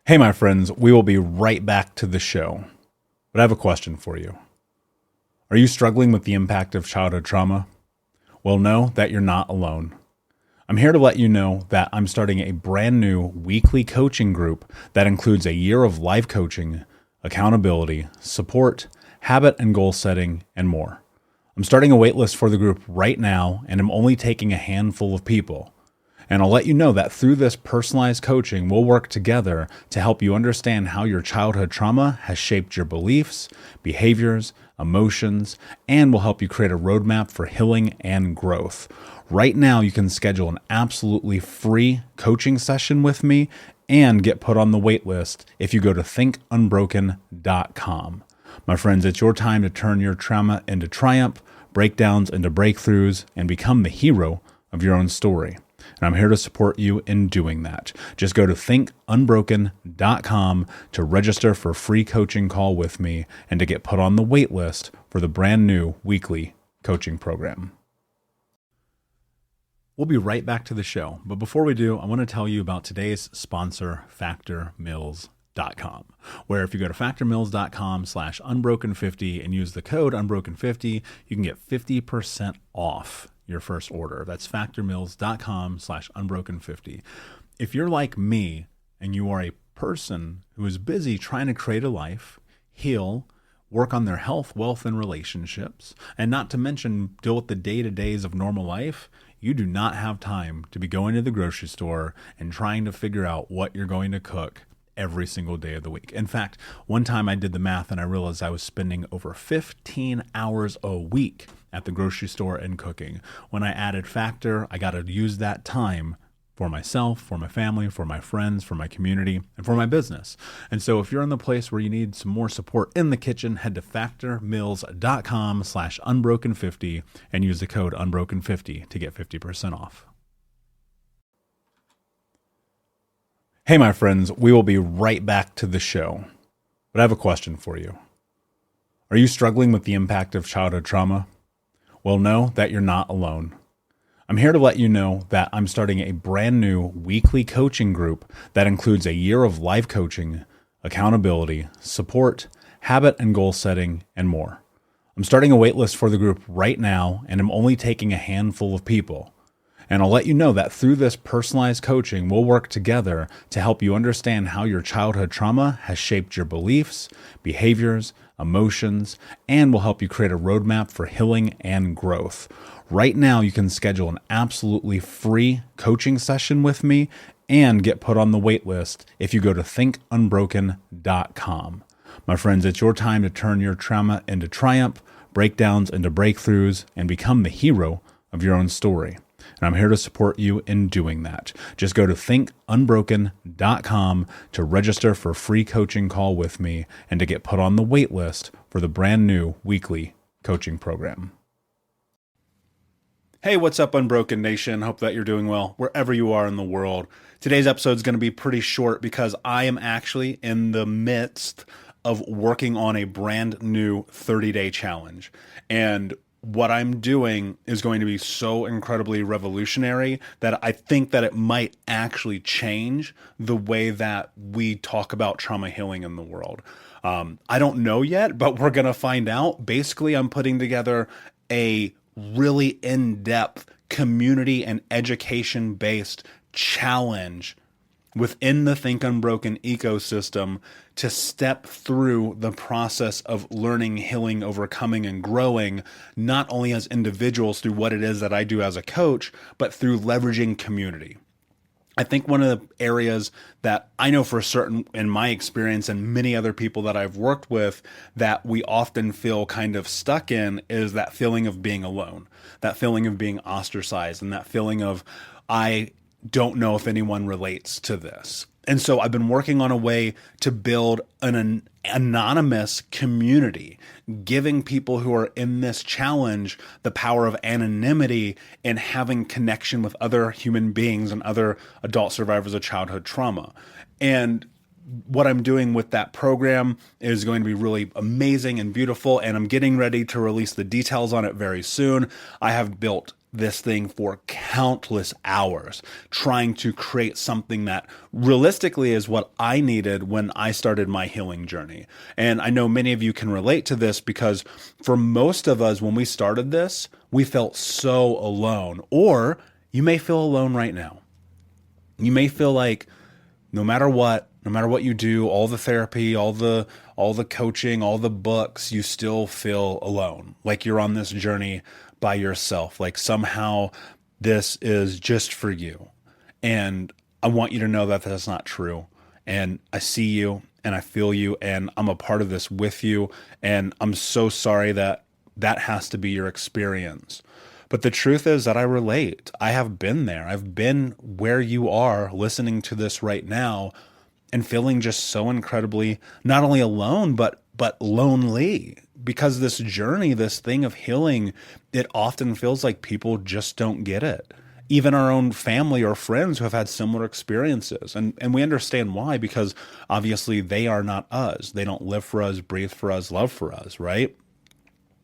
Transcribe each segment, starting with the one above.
Hey, my friends, we will be right back to the show. But I have a question for you. Are you struggling with the impact of childhood trauma? Well, know that you're not alone. I'm here to let you know that I'm starting a brand new weekly coaching group that includes a year of life coaching, accountability, support, habit and goal setting, and more. I'm starting a waitlist for the group right now, and I'm only taking a handful of people. And I'll let you know that through this personalized coaching, we'll work together to help you understand how your childhood trauma has shaped your beliefs, behaviors, emotions, and will help you create a roadmap for healing and growth. Right now, you can schedule an absolutely free coaching session with me and get put on the wait list if you go to thinkunbroken.com. My friends, it's your time to turn your trauma into triumph, breakdowns into breakthroughs, and become the hero of your own story. And I'm here to support you in doing that. Just go to thinkunbroken.com to register for a free coaching call with me and to get put on the wait list for the brand new weekly coaching program. We'll be right back to the show. But before we do, I want to tell you about today's sponsor, factormeals.com, where if you go to factormeals.com/unbroken50 and use the code unbroken50, you can get 50% off your first order. That's factormeals.com/unbroken50. If you're like me and you are a person who is busy trying to create a life, heal, work on their health, wealth, and relationships, and not to mention deal with the day-to-days of normal life, you do not have time to be going to the grocery store and trying to figure out what you're going to cook every single day of the week. In fact, one time I did the math and I realized I was spending over 15 hours a week at the grocery store and cooking. When I added Factor, I got to use that time for myself, for my family, for my friends, for my community, and for my business. And so if you're in the place where you need some more support in the kitchen, head to factormeals.com/unbroken50 and use the code unbroken50 to get 50% off. Hey, my friends, we will be right back to the show. But I have a question for you. Are you struggling with the impact of childhood trauma? Well, know that you're not alone. I'm here to let you know that I'm starting a brand new weekly coaching group that includes a year of life coaching, accountability, support, habit and goal setting, and more. I'm starting a waitlist for the group right now, and I'm only taking a handful of people. And I'll let you know that through this personalized coaching, we'll work together to help you understand how your childhood trauma has shaped your beliefs, behaviors, emotions, and will help you create a roadmap for healing and growth. Right now, you can schedule an absolutely free coaching session with me and get put on the wait list if you go to thinkunbroken.com. My friends, it's your time to turn your trauma into triumph, breakdowns into breakthroughs, and become the hero of your own story. And I'm here to support you in doing that. Just go to thinkunbroken.com to register for a free coaching call with me and to get put on the wait list for the brand new weekly coaching program. Hey, what's up, Unbroken Nation? Hope that you're doing well wherever you are in the world. Today's episode is going to be pretty short because I am actually in the midst of working on a brand new 30-day challenge. And what I'm doing is going to be so incredibly revolutionary that I think that it might actually change the way that we talk about trauma healing in the world. I don't know yet, but we're going to find out. Basically, I'm putting together a really in-depth community and education-based challenge within the Think Unbroken ecosystem to step through the process of learning, healing, overcoming, and growing, not only as individuals through what it is that I do as a coach, but through leveraging community. I think one of the areas that I know for certain in my experience and many other people that I've worked with that we often feel kind of stuck in is that feeling of being alone, that feeling of being ostracized, and that feeling of, I don't know if anyone relates to this. And so I've been working on a way to build an anonymous community, giving people who are in this challenge the power of anonymity and having connection with other human beings and other adult survivors of childhood trauma. And what I'm doing with that program is going to be really amazing and beautiful, and I'm getting ready to release the details on it very soon. I have built this thing for countless hours trying to create something that realistically is what I needed when I started my healing journey. And I know many of you can relate to this because for most of us, when we started this, we felt so alone. Or you may feel alone right now. You may feel like no matter what you do, all the therapy, all the coaching, all the books, you still feel alone. Like you're on this journey by yourself. Like somehow this is just for you. And I want you to know that that's not true. And I see you and I feel you and I'm a part of this with you. And I'm so sorry that that has to be your experience. But the truth is that I relate. I have been there. I've been where you are listening to this right now and feeling just so incredibly not only alone, but lonely. Because this journey, this thing of healing, it often feels like people just don't get it. Even our own family or friends who have had similar experiences. And we understand why, because obviously they are not us. They don't live for us, breathe for us, love for us, right?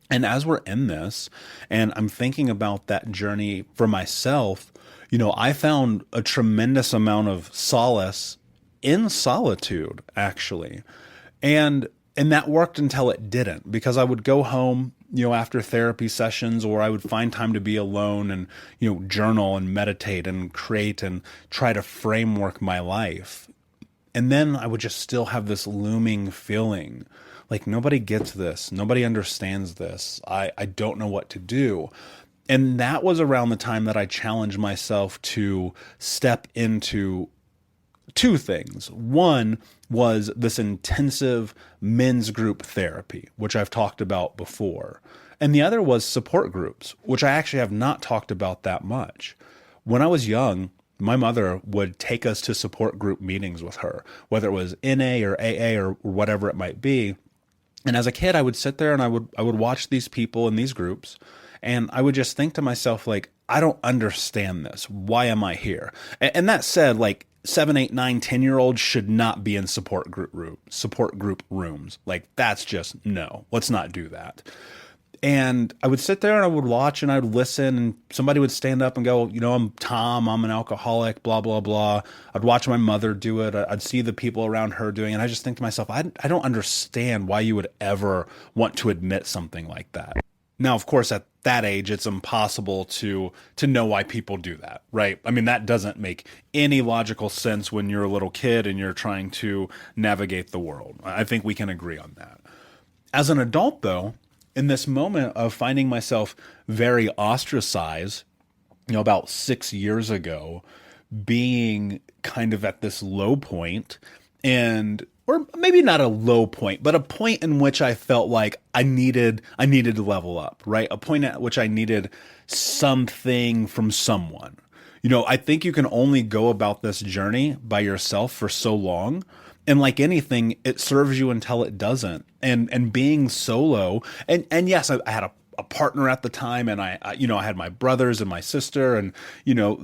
And as we're in this, and I'm thinking about that journey for myself, I found a tremendous amount of solace in solitude, actually. And that worked until it didn't, because I would go home, after therapy sessions, or I would find time to be alone and, journal and meditate and create and try to framework my life. And then I would just still have this looming feeling like nobody gets this. Nobody understands this. I don't know what to do. And that was around the time that I challenged myself to step into two things. One was this intensive men's group therapy, which I've talked about before. And the other was support groups, which I actually have not talked about that much. When I was young, my mother would take us to support group meetings with her, whether it was NA or AA or whatever it might be. And as a kid, I would sit there and I would watch these people in these groups, and I would just think to myself, like, I don't understand this. Why am I here? And that said, like 7, 8, 9, 10-year-olds should not be in support group rooms. Like that's just no. Let's not do that. And I would sit there and I would watch and I would listen, and somebody would stand up and go, I'm Tom, I'm an alcoholic, blah, blah, blah. I'd watch my mother do it. I'd see the people around her doing it. And I just think to myself, I don't understand why you would ever want to admit something like that. Now, of course, at that age, it's impossible to know why people do that, right? I mean, that doesn't make any logical sense when you're a little kid and you're trying to navigate the world. I think we can agree on that. As an adult, though, in this moment of finding myself very ostracized, about 6 years ago, being kind of at this low point, or maybe not a low point, but a point in which I felt like I needed to level up, right? A point at which I needed something from someone. I think you can only go about this journey by yourself for so long. And like anything, it serves you until it doesn't. And being solo, and yes, I had a partner at the time, and I had my brothers and my sister and,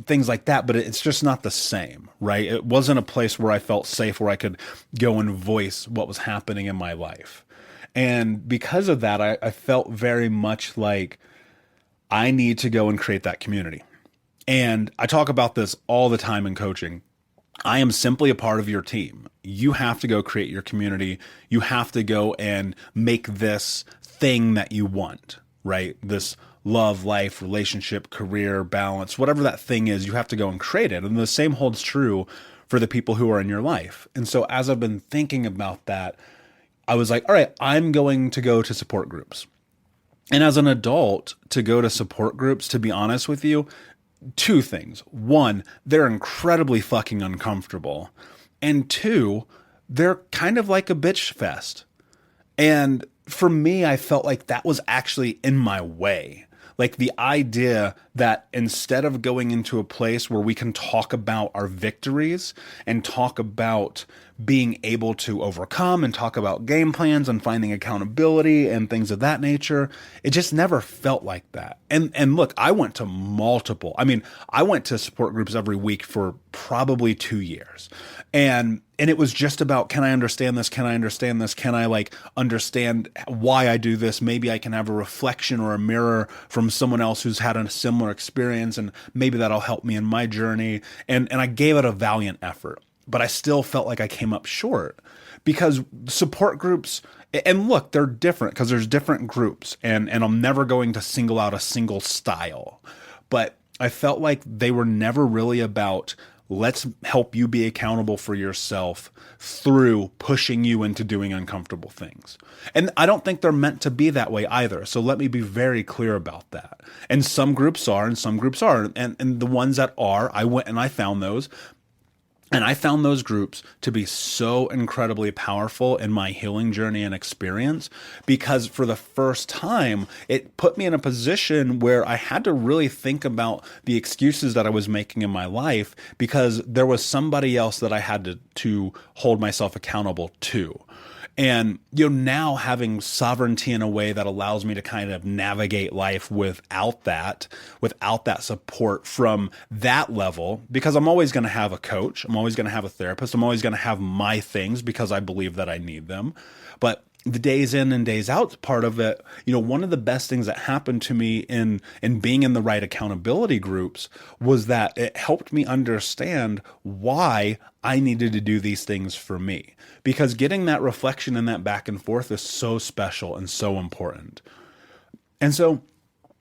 things like that, but it's just not the same, right? It wasn't a place where I felt safe, where I could go and voice what was happening in my life. And because of that, I felt very much like I need to go and create that community. And I talk about this all the time in coaching. I am simply a part of your team. You have to go create your community. You have to go and make this thing that you want, right? This love, life, relationship, career, balance, whatever that thing is, you have to go and create it. And the same holds true for the people who are in your life. And so as I've been thinking about that, I was like, all right, I'm going to go to support groups. And as an adult, to go to support groups, to be honest with you, two things. One, they're incredibly fucking uncomfortable. And two, they're kind of like a bitch fest. And for me, I felt like that was actually in my way. Like the idea that instead of going into a place where we can talk about our victories and talk about being able to overcome and talk about game plans and finding accountability and things of that nature. It just never felt like that. And look, I went to I went to support groups every week for probably 2 years. And it was just about, can I understand this? Can I understand this? Can I understand why I do this? Maybe I can have a reflection or a mirror from someone else who's had a similar experience, and maybe that'll help me in my journey. And I gave it a valiant effort, but I still felt like I came up short because support groups, and look, they're different because there's different groups, and I'm never going to single out a single style, but I felt like they were never really about, let's help you be accountable for yourself through pushing you into doing uncomfortable things. And I don't think they're meant to be that way either. So let me be very clear about that. And some groups are and some groups aren't. And the ones that are, I went and I found those. And I found those groups to be so incredibly powerful in my healing journey and experience, because for the first time, it put me in a position where I had to really think about the excuses that I was making in my life, because there was somebody else that I had to hold myself accountable to. And, now having sovereignty in a way that allows me to kind of navigate life without that support from that level, because I'm always going to have a coach. I'm always going to have a therapist. I'm always going to have my things because I believe that I need them. But the days in and days out part of it, one of the best things that happened to me in being in the right accountability groups was that it helped me understand why I needed to do these things for me. Because getting that reflection and that back and forth is so special and so important. And so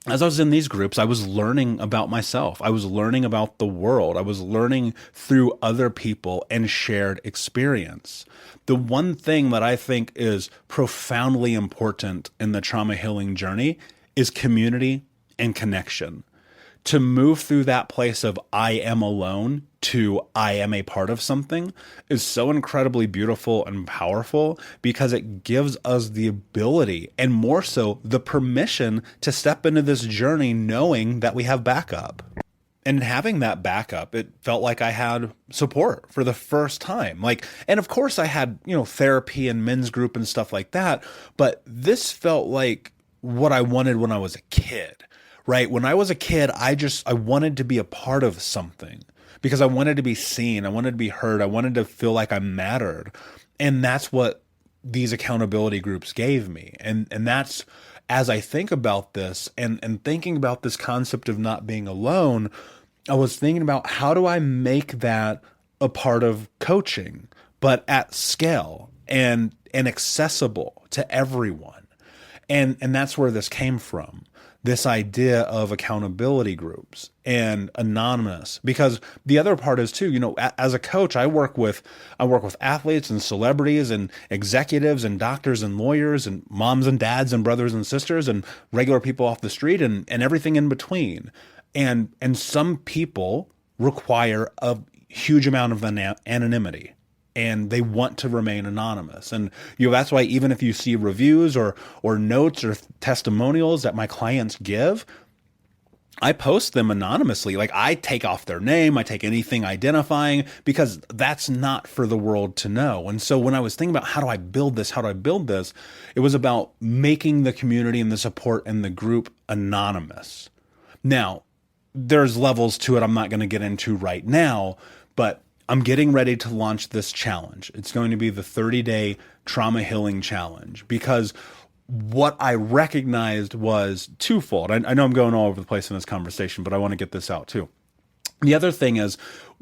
as I was in these groups, I was learning about myself. I was learning about the world. I was learning through other people and shared experience. The one thing that I think is profoundly important in the trauma healing journey is community and connection. To move through that place of I am alone to I am a part of something is so incredibly beautiful and powerful, because it gives us the ability, and more so the permission, to step into this journey knowing that we have backup. And having that backup, it felt like I had support for the first time. And of course I had, therapy and men's group and stuff like that, but this felt like what I wanted when I was a kid. Right? When I was a kid, I wanted to be a part of something because I wanted to be seen. I wanted to be heard. I wanted to feel like I mattered. And that's what these accountability groups gave me. And that's, as I think about this and thinking about this concept of not being alone, I was thinking about, how do I make that a part of coaching, but at scale and accessible to everyone? And that's where this came from. This idea of accountability groups and anonymous, because the other part is too, as a coach, I work with athletes and celebrities and executives and doctors and lawyers and moms and dads and brothers and sisters and regular people off the street and everything in between. And some people require a huge amount of anonymity, and they want to remain anonymous. And that's why even if you see reviews or notes or testimonials that my clients give, I post them anonymously. I take off their name, I take anything identifying, because that's not for the world to know. And so when I was thinking about how do I build this, it was about making the community and the support and the group anonymous. Now, there's levels to it I'm not going to get into right now, but I'm getting ready to launch this challenge. It's going to be the 30-day trauma healing challenge, because what I recognized was twofold. I know I'm going all over the place in this conversation, but I want to get this out too. The other thing is,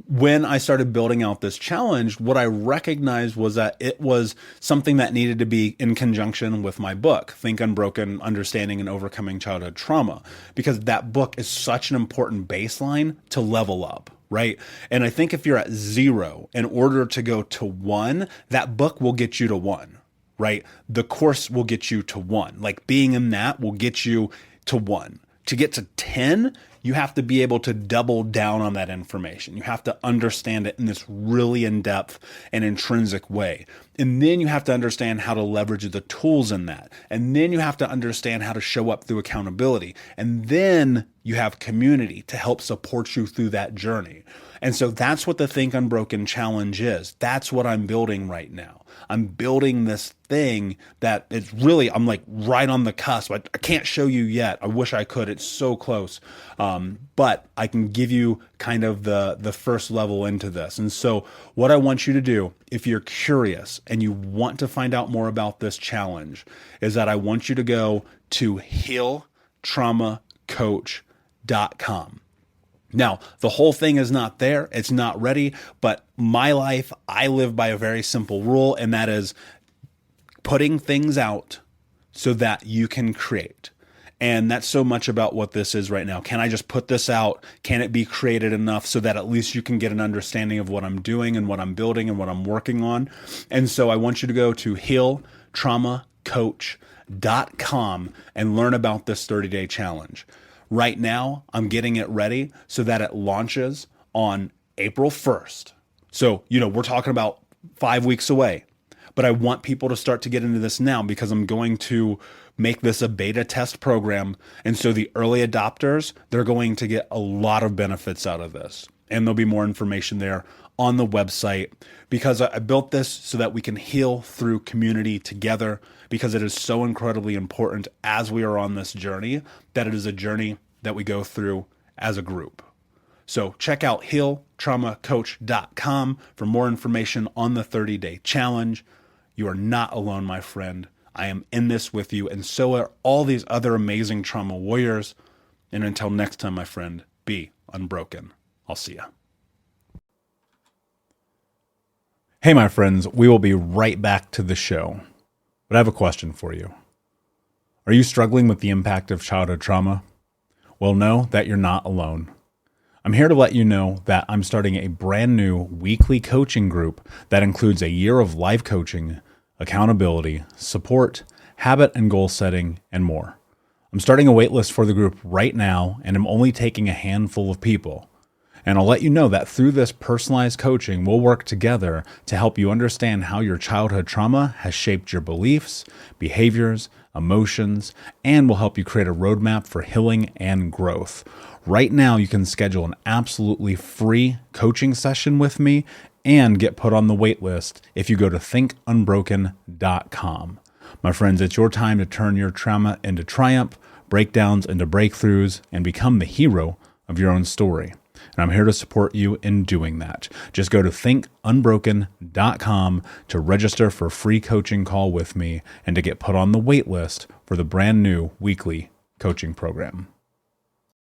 when I started building out this challenge, what I recognized was that it was something that needed to be in conjunction with my book, Think Unbroken: Understanding and Overcoming Childhood Trauma, because that book is such an important baseline to level up. Right? And I think if you're at 0, in order to go to 1, that book will get you to 1, right? The course will get you to 1. Being in that will get you to 1. To get to 10, you have to be able to double down on that information. You have to understand it in this really in-depth and intrinsic way. And then you have to understand how to leverage the tools in that. And then you have to understand how to show up through accountability. And then you have community to help support you through that journey. And so that's what the Think Unbroken Challenge is. That's what I'm building right now. I'm building this thing that it's really, I'm like right on the cusp. I can't show you yet. I wish I could. It's so close. But I can give you kind of the first level into this. And so what I want you to do, if you're curious and you want to find out more about this challenge, is that I want you to go to healtraumacoach.com. Now, the whole thing is not there. It's not ready. But my life, I live by a very simple rule, and that is putting things out so that you can create. And that's so much about what this is right now. Can I just put this out? Can it be created enough so that at least you can get an understanding of what I'm doing and what I'm building and what I'm working on? And so I want you to go to healtraumacoach.com and learn about this 30-day challenge. Right now, I'm getting it ready so that it launches on April 1st. So, we're talking about 5 weeks away. But I want people to start to get into this now because I'm going to make this a beta test program. And so the early adopters, they're going to get a lot of benefits out of this. And there'll be more information there on the website because I built this so that we can heal through community together, because it is so incredibly important as we are on this journey that it is a journey that we go through as a group. So check out healtraumacoach.com for more information on the 30-day challenge. You are not alone, my friend. I am in this with you, and so are all these other amazing trauma warriors. And until next time, my friend, be unbroken. I'll see ya. Hey, my friends, we will be right back to the show. But I have a question for you. Are you struggling with the impact of childhood trauma? Well, know that you're not alone. I'm here to let you know that I'm starting a brand new weekly coaching group that includes a year of life coaching, accountability, support, habit and goal setting, and more. I'm starting a waitlist for the group right now, and I'm only taking a handful of people. And I'll let you know that through this personalized coaching, we'll work together to help you understand how your childhood trauma has shaped your beliefs, behaviors, emotions, and will help you create a roadmap for healing and growth. Right now, you can schedule an absolutely free coaching session with me and get put on the wait list if you go to thinkunbroken.com. My friends, it's your time to turn your trauma into triumph, breakdowns into breakthroughs, and become the hero of your own story. And I'm here to support you in doing that. Just go to thinkunbroken.com to register for a free coaching call with me and to get put on the wait list for the brand new weekly coaching program.